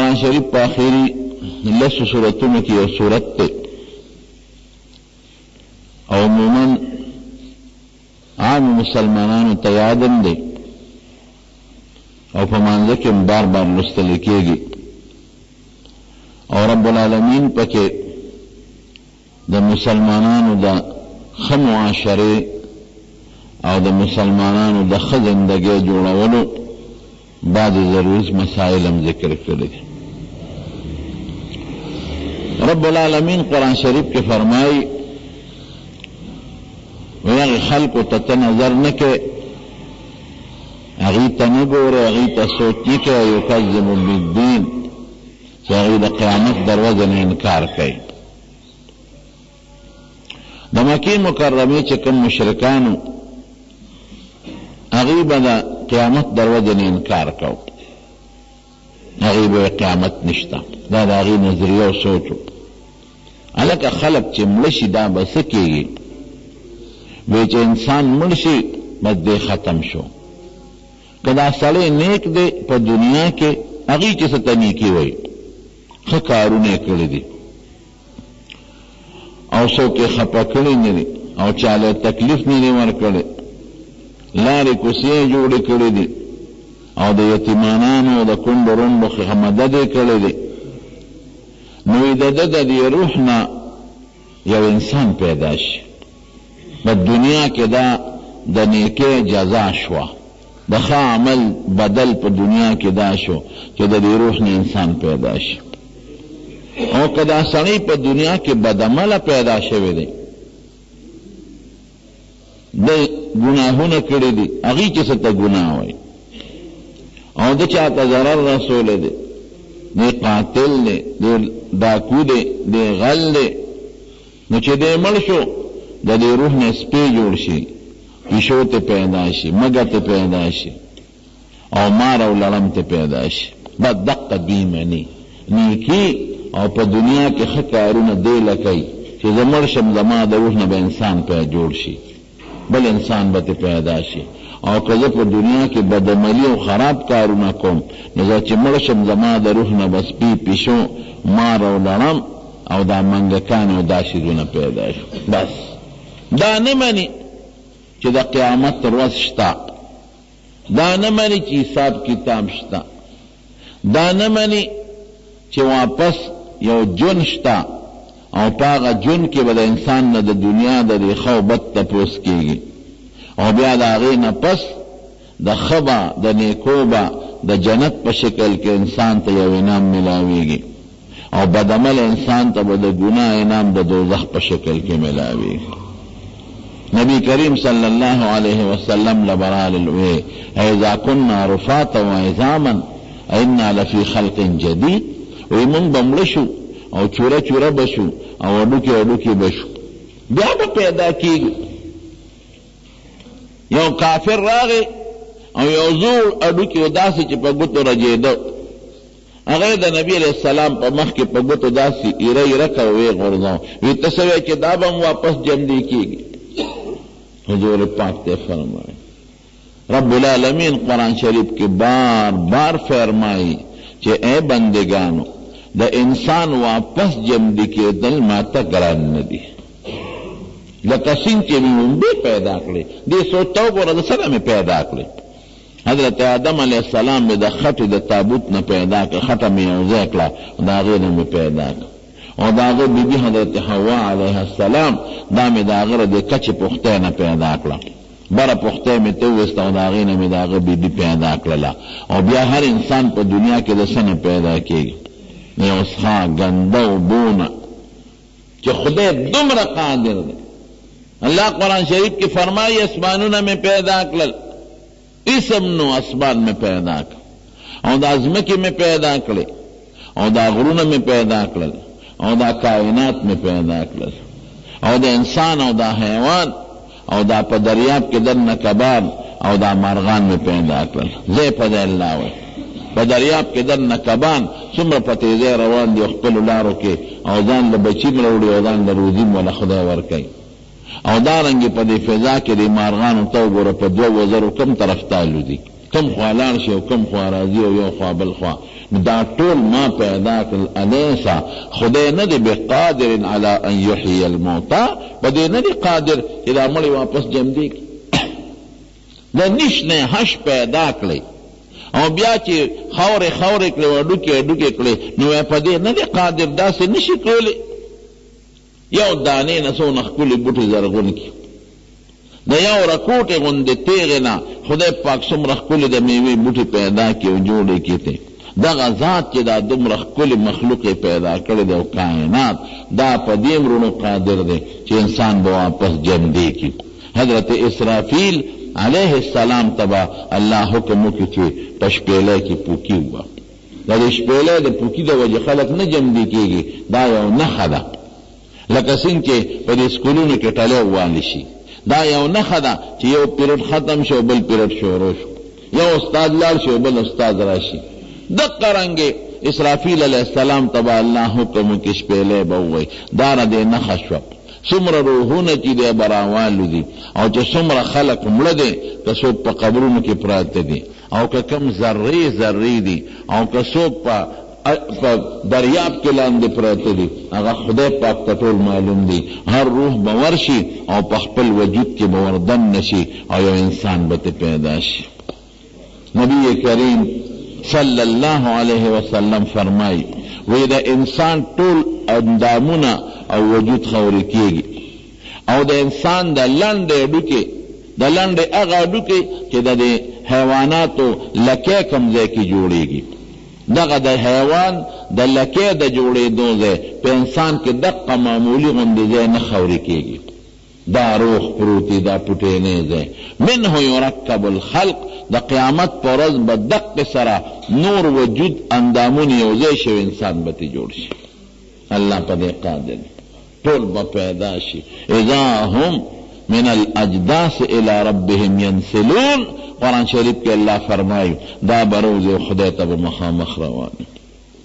قرآن شریف په آخري لسو سورتونو کې یو سورت دی او عموما عام مسلمانانو ته یادم دی او په مانځه کې بار بار لوستل کېږي او رب العالمین پکې د مسلمانانو د ښه معاشرې او د مسلمانانو د ښه زندګۍ جوړولو بعضې ضروري مسائل هم ذکر کړي دي. رب العالمین قرآن شریف کې فرمایي ویغی خلقو ته نظر نه کوې هغې ته نه ګورې هغې ته سوچ نه کوې یکذب بالدین چې هغې د قیامت دروازه نه انکار کوي. د مکې مکرمې چې کوم مشرکانو هغې به د قیامت دروازه نه انکار کو هغې به قیامت نشته دا د هغې نظریه او سوچ و. هلکه خلک چې مړه شي دا به څه کېږي وی چې انسان مړ شي بس دی ختم شو که دا سړی نیک دی په دنیا کې هغې چې څه ته نیکي وایي ښه کارونه یې کړي دي او څوک یې خفه کړي نه دي او چاله تکلیف نه دی ورکړی لارې کوڅې یې جوړې کړي دي او د یتیمانانو د کونډو رونډو ښه مدد یې کړی دی نو د ده د دې روح نه یو انسان پیدا شي په دنیا کې دا د نیکۍ جزا شوه د ښه عمل بدل په دنیا کې دا شو چې د دې روح نه انسان پیدا شي او که دا سړی په دنیا کې بدعمله پیدا شوی دی د ګناهونه کړي دي هغې چې څه ته ګناه وایي او د چا ته ضرر رسولی دی دی قاتل دی دی ډاکو دی دی غل دی نو چې دی مړ شو د دې روح نه سپی جوړ شي پیشو ته پیدا شي مږه ته پیدا شي او مار او لړم ته پیدا شي بس دقه دوی مني نیکي او په دنیا کې ښه کارونه دی لکئ چې زه مړ شم زما د روح نه به انسان پیدا جوړ شي بل انسان به پیدا شي او که زه په دنیا کې بدعملي او خراب کارونه کوم نو زه چې مړ شم زما د روح نه به سپي پیشو مار او لړم او دا منګکان او دا شیزونه پیدا شي. بس دا نه مني چې د قیامت ورځ شته دا نه مني چې حساب کتاب شته دا نه مني چې واپس یو جون شته او په هغه جون کې به د انسان نه د دنیا د ښه او بد تپوس کېږي او بیا د هغې نه پس د ښه به د نیکو به د جنت په شکل کې انسان ته یو انعام ملاویږي او بدعمل انسان ته به د ګناه انعام د دوزخ په شکل کې ملاویږي. نبی کریم صلی الله علیه وسلم لبرال وی اذا كنا رفاتا وعظاما انا لفی خلق جدید وی مونږ به مړه شو او چوره چوره بشو او اډوکې اډوکې بشو بیا به پیدا کېږي. یو کافر راغی او یو زوړ اډوکې و داسې چې په ګوتو رجېده هغه د نبی علیه السلام په مخ کې په ګوتو داسې ایره ایره که ویې غورځاو وی ته څه وایې چې دا به هم واپس جمدی کېږي. حضور پاک ته فرمایي رب العالمین قرآن شریف کې بار بار فرمایي چې اے بندگانو د انسان واپس جمدی کېدل ما ته ګران نه دي لکه څنګه چې مې ومبې پیدا کړې دې سوچ ته وګوره د څه نه مې پیدا کړې حضرت آدم علیه السلام مې د خټې د تابوت نه پیدا کړه خټه مې یو ځای کړه د هغې نه مې پیدا کړه او د هغه بیبي حضرت حوا علیه السلام دا مې د هغه د کچې پختۍ نه پیدا کړه بره پختۍ مې ته وویسته او د هغې نه مې د هغه بیبي پیدا کړله او بیا هر انسان په دنیا کې د څه نه پیدا کېږي یو څښا ګنده اوبونه چې خدای دومره قادر دی. الله قرآن شریف کې فرمایي اسمانونه مې پیدا کړل اسم نو اسمان مې پیدا کړ او دا ځمکې مې پیدا کړې او دا غرونه مې پیدا کړل او دا کائنات مې پیدا کړل او دا انسان او دا حیوان او دا په دریاب کې دننه کبان او دا مرغان مې پیدا کړل. زه په دې الله وایي په دریاب کې دننه کبان څومره په تیزۍ روان دي خپلو لارو کې او ځان له بچي م راوړي او ځان له روزي م وله خدای ورکوي او دارنګې په دې فضا کې د مارغانو ته وګوره په 2000 کم طرف ته الوځي کم خوا لاړ شي او کم خوا راځي او یو خوا بل خوا دا ټول ما پیدا کړل. الیسا خدای نه دی بقادر علی ان یحیی الموتى، په دې نه دی قادر چې دا مړي واپس جمدي کړي. دا نشنه هش پیدا کړی او بیا چې خاورې کړې وډوکې کړې نو په دې نه دی قادر، داسې نشي کولی. یو دانې نه څونه ښکلي بوټي زرغون کړي، د یو رکوټې غوندې تیغې نه خدای پاک څومره ښکلي د میوې بوټي پیدا کړي او جوړې کړي. دغه ذات چې دا دومره ښکلي مخلوق یې پیدا کړی دی او کائنات، دا په دې امرونو قادر دی چې انسان به واپس جمدی کړي. حضرت اسرافیل علیہ السلام تبا اللہ حکم کی چھے پشپیلے کی پوکی ہوا. دا شپیلے دا پوکی دا وجہ خلق نہ جمدی کی گی، دا یو نخا دا لکه څنګه چې په دې سکولونو کې ټاله والی شي. دا یو نخا دا چې یو پیریډ ختم شو بل پیریډ شروع شو، یو استاد لاړ شو بل استاد راشي. دقه رنګه اسرافیل علیہ السلام تبا اللہ حکم کی شپیلے بووي دا را دې نخا شو. څومره روحونه چې دی براوالو دي او چې څومره خلق مړه دي، که څوک په قبرونو کې پراته دي او که کم ذرې دي او که څوک په دریاب کې لاندې پراته دي، هغه خدای پاک ته ټول معلوم دي. هر روح به ورشي او په خپل وجود کې به وردن نشي او یو انسان به پیدا شي. نبی کریم صلی الله علیه وسلم فرمایي وی دا انسان ټول اندامونه او وجود خوري کېږي او د انسان د لنډې هغه ډوکې چې د حیواناتو لکې کوم ځای کې جوړېږي، دغه د حیوان د لکې د جوړېدو ځای په انسان کې دقه معمولي غوندې ځای نه خوري کېږي. دا روح پروتی دا پټینې ځای منه یرکب الخلق. د قیامت پر ورځ به دقه سره نور وجود اندامونه یو ځای شوي انسان به تی جوړ شي. الله په دې قادر، ټول به پیدا شي. اذا هم من الاجداث الى ربهم ينسلون. قرآن شریف کې الله فرمایي دا بروز خدای ته به مخامخ روانه،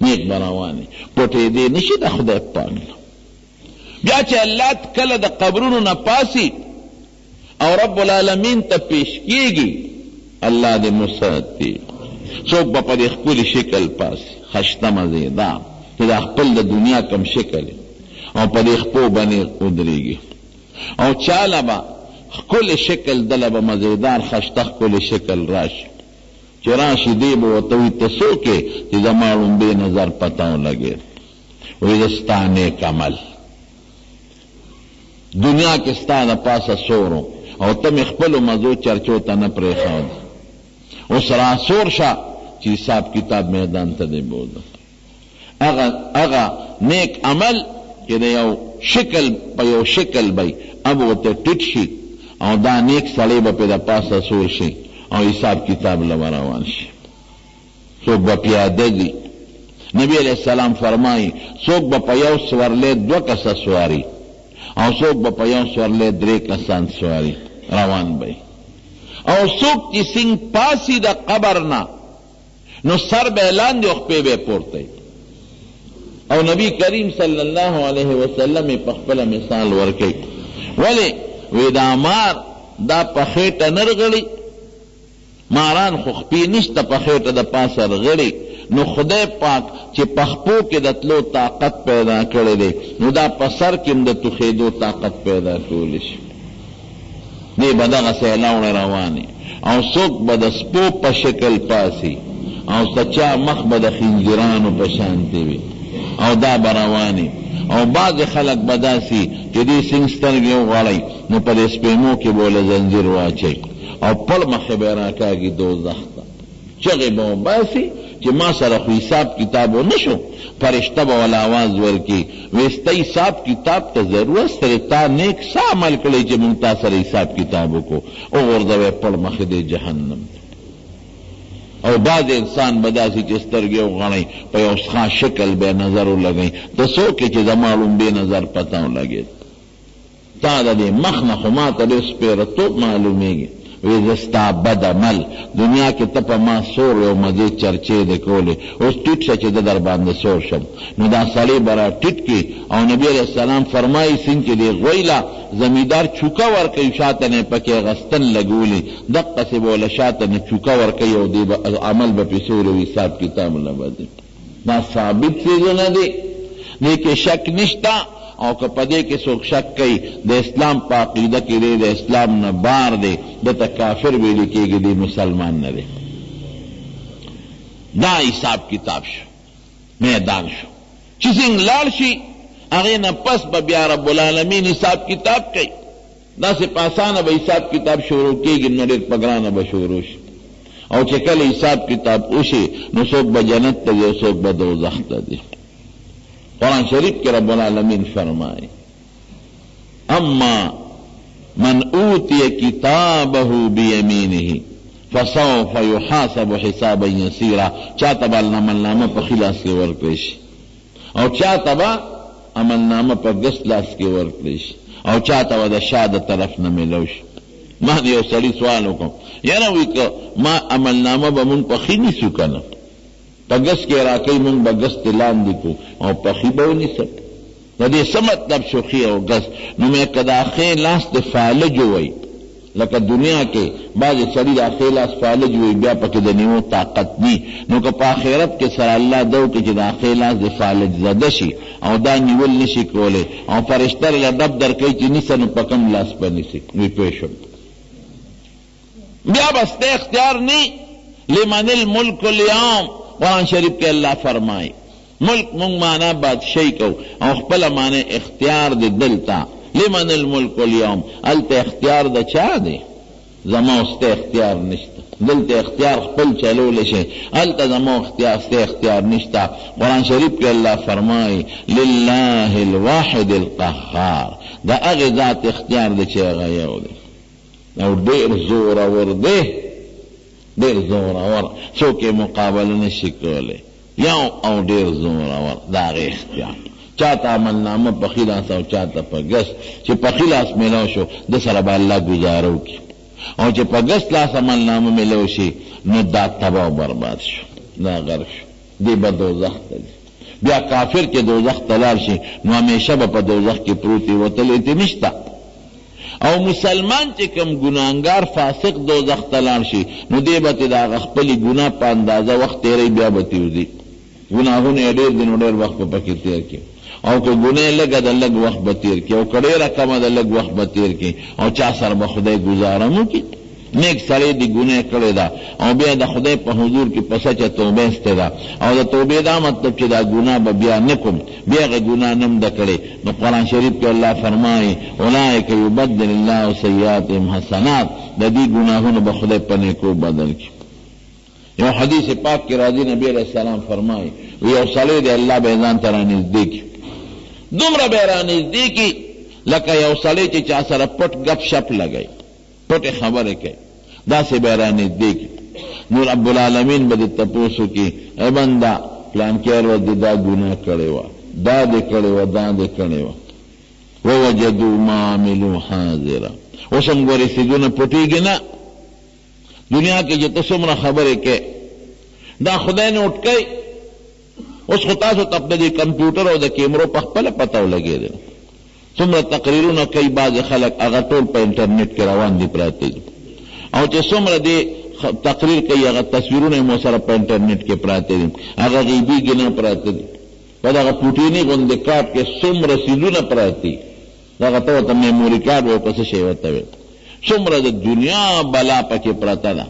نیک به روانه، پټې دې نشي د خدای پاک. بیا چې الله کله د قبرونو نه پاسي او رب العالمین ته پیش کیږي، الله دې مساعد دی. څوک به په دې ښکلي شکل پاسي خشته مزیدار چې دا خپل د دنیا کم شکل او په دې خپو باندې ودرېږي او چاله به ښکلي شکل دله به مزیدار خشته ښکلي شکل راشي. چې راشي دی به ورته وي ته څوک یې چې زما لومبې نظر پته ولګېد. وایي زه ستا نیک عمل دنیا کې ستا د پاسه سورو او ته مې خپلو مزو چرچو ته نه پرېښود، اوس راسور شه چې حساب کتاب میدان ته دی بوځم. هغه نیک عمل چې د یو شکل په یو شکل بی اب ورته ټیټ شي او دا نیک سړی به پې د پاسه سور شي او حساب کتاب له روان شي. څوک به پیاده دي. نبی علیہ السلام فرمایي څوک به په یو سورلی 2 کسه سواري او څوک به په یو سورلی 3 کسان سواري روان بی. او څوک چې څنګه پاسي د قبر نه نو سر به لاندې او خپې به پورته. او نبی کریم صلی الله علیه وسلم په خپل مثال ورکړي. ولی وی دا مار دا په خېټه نه رغړي، ماران خو خپې نشته په خېټه د پاسه رغړي، نو خدای پاک چې په خپو کې د تلو طاقت پیدا کړی دی نو دا په سر کې هم د توخېدو طاقت پیدا کولی شي. دی به دغسې لاوړې روانې او څوک به د سپو په شکل پاسي او سچا مخ به د خنزیرانو په شانتې وي او دا به روانې. او بعض خلق به داسي چې دې سنګ سترګې وغواړئ نو په دې سپېمو کې به له زنځیر واچئ او پړ مخې به یې راکاږي دوزخ ته. چغې به وباسي چې ما سره خو حساب کتاب و نشو. فرشته به ولا آواز ورکي وایي ستا حساب کتاب ته ضرورت سره تا نیک څه عمل کړی چې مونږ تا سره حساب کتاب وکړو. وغورځوی پړ مخې دی جهنم. او بعض انسان به داسې چې سترګې وغړئ په یو ښه شکل به نظر ولګئ ته څوک یې چې زما لومبې نظر پته ولګېد. تا د دې مخ نه خو ما ته ډېر سپېرهتوب معلومېږي وی زستا بد عمل دنیا کې ته په ما سور او مزې چرچې د کولې اوس ټیټ شه چې د در باندې سور شم نو دا سړی به را ټیټ کړي او نبی علیہ السلام فرمایي سین چې دی غویله زمیندار چوکه ورکوي شاته نه پکې غستن لګولي دقسې به وله شاته نه چوکه ورکوي او دی عمل به پې سور وي حساب کتاب نه به دی دا ثابت څیزونه دی دې کې شک نشته او که په دې کې څوک شک کوي د اسلام په عقیده کې دی د اسلام نه بار دی دته کافر ویل کېږي دی مسلمان نه دی دا حساب کتاب شو میدان شو چې څنګه لاړ شي هغې نه پس به بیا رب العالمین حساب کتاب کوي داسې په اسانه به حساب کتاب شروع کېږي نو ډېر په ګرانه به شروع شي او چې کله حساب کتاب وشي نو څوک به جنت ته ځي او څوک به دوزخ ته ځي قرآن شریف کے رب العالمین فرمائے اما من اوتی کتابہ بیمینہ فسوف یحاسب حسابا یسیرا چاہتا با عملنامہ پا خلاص کے ورکلیش او چاہتا با عملنامہ پا گسلاس کے ورکلیش او چاہتا با دا شاد طرف نملوش ما دیو سری سوالو کم یعنی وی که ما عملنامہ با من پا خیلی سکنا پگس کے راکی من بگس تلان دیکو او پخی بونی سب ندی سمت دب شخی او گس نو میں کدا خی لاس دی فالج ہوئی لکه دنیا کې بعض سړي د اخلاص فالج وي بیا پکې د نیو طاقت ني نو که په آخرت کې سره الله دو کې چې د اخلاص د فالج زده شي او دا نیول نشي کولی او فرشته له ډب درکوي چې نیسه نو په کم لاس به نیسي وی پوه شم بیا بس ته اختیار نی لمن الملک اليوم قرآن شریف کے اللہ فرمائے ملک مونگ مانا بادشاہی کو او خپل مانا اختیار دے دلتا لمن الملک اليوم التا اختیار دا چا دے زما استے اختیار نشتا دلتا اختیار خپل چلو لشے التا زما اختیار نشتا قرآن شریف کے اللہ فرمائے للہ الواحد القہار دا اغی ذات اختیار دے چے غیو دے او دیر زور اور دے دیر زور اور چوکے مقابل نشی کولے یاو او دیر زور اور داغی اختیار چاہتا عمل نامہ پخیلاس او چاہتا پگس چی پخیلاس ملو شو دسر با اللہ گزارو کی او چی پگس لاس عمل نامہ ملو شی نو دا تبا و برباد شو دا غرق شو دی با دوزخ تلی بیا کافر کے دوزخ تلار شی نو ہمیشہ با دوزخ کی پروتی و تلیتی نشتا او مسلمان چې کم ګناهګار فاسق دوزخ ته لاړ شي نو دی به د هغه خپلې ګناه په اندازه وخت تیری بیا به تېوځي ګناهونه یې ډېر دي نو ډېر وخت به پکې تېر کړي او که ګناه یې لږه ده لږ وخت به تېر کړي او که ډېره کمه ده لږ وخت به تېر کړي او چا سره به خدای ګزاره هم وکړي نیک سړی د ګناه کړې ده او بیا د خدای په حضور کې په سچه توبه ایستې ده او د توبې دا مطلب چې دا ګناه به بیا نه کوم بیا هغه ګناه نه م ده کړې نو قرآن شریف کې الله فرمایي اولئک یبدل الله سیئاتهم حسنات د دې ګناهونو به خدای په نیکو بدل کړي یو حدیث پاک کې راځي نبی علیہ السلام فرمایي یو سړی دی الله به ځان ته رانږدې کړي دومره به یې رانږدې کړي لکه یو سړی چې چا سره پټ گپ شپ لګوي پټې خبرې کوي داسې به یې رانږدې کړي نو رب العالمین به دې تپوس وکړي ای بنده پلانکي ورځ دې دا ګناه کړې وه دا دې کړې وه دا دې کړې وه ووجدوا ما عملوا حاضرا اوس هم ګورې څیزونه پټېږي نه دنیا کې چې ته څومره خبرې کوې دا خدای نه اټکئ اوس خو تاسو ته د دې کمپیوټر او د کیمرو په خپله پته ولګېدل څومره تقریرونه کوي بعض خلک هغه ټول په انټرنیټ کې روان دي پراته دي او چې څومره دې تقریر کوي هغه تصویرونه یې مو سره په انټرنیټ کې پراته دي هغه غیبي ګناه پراته دي په دغه پوټیني غوندې کارت کې څومره څیزونه پراته دي دغه ته ورته میموري کارت وایي په څه شی ورته وایي څومره د دنیا بلا پکې پرته ده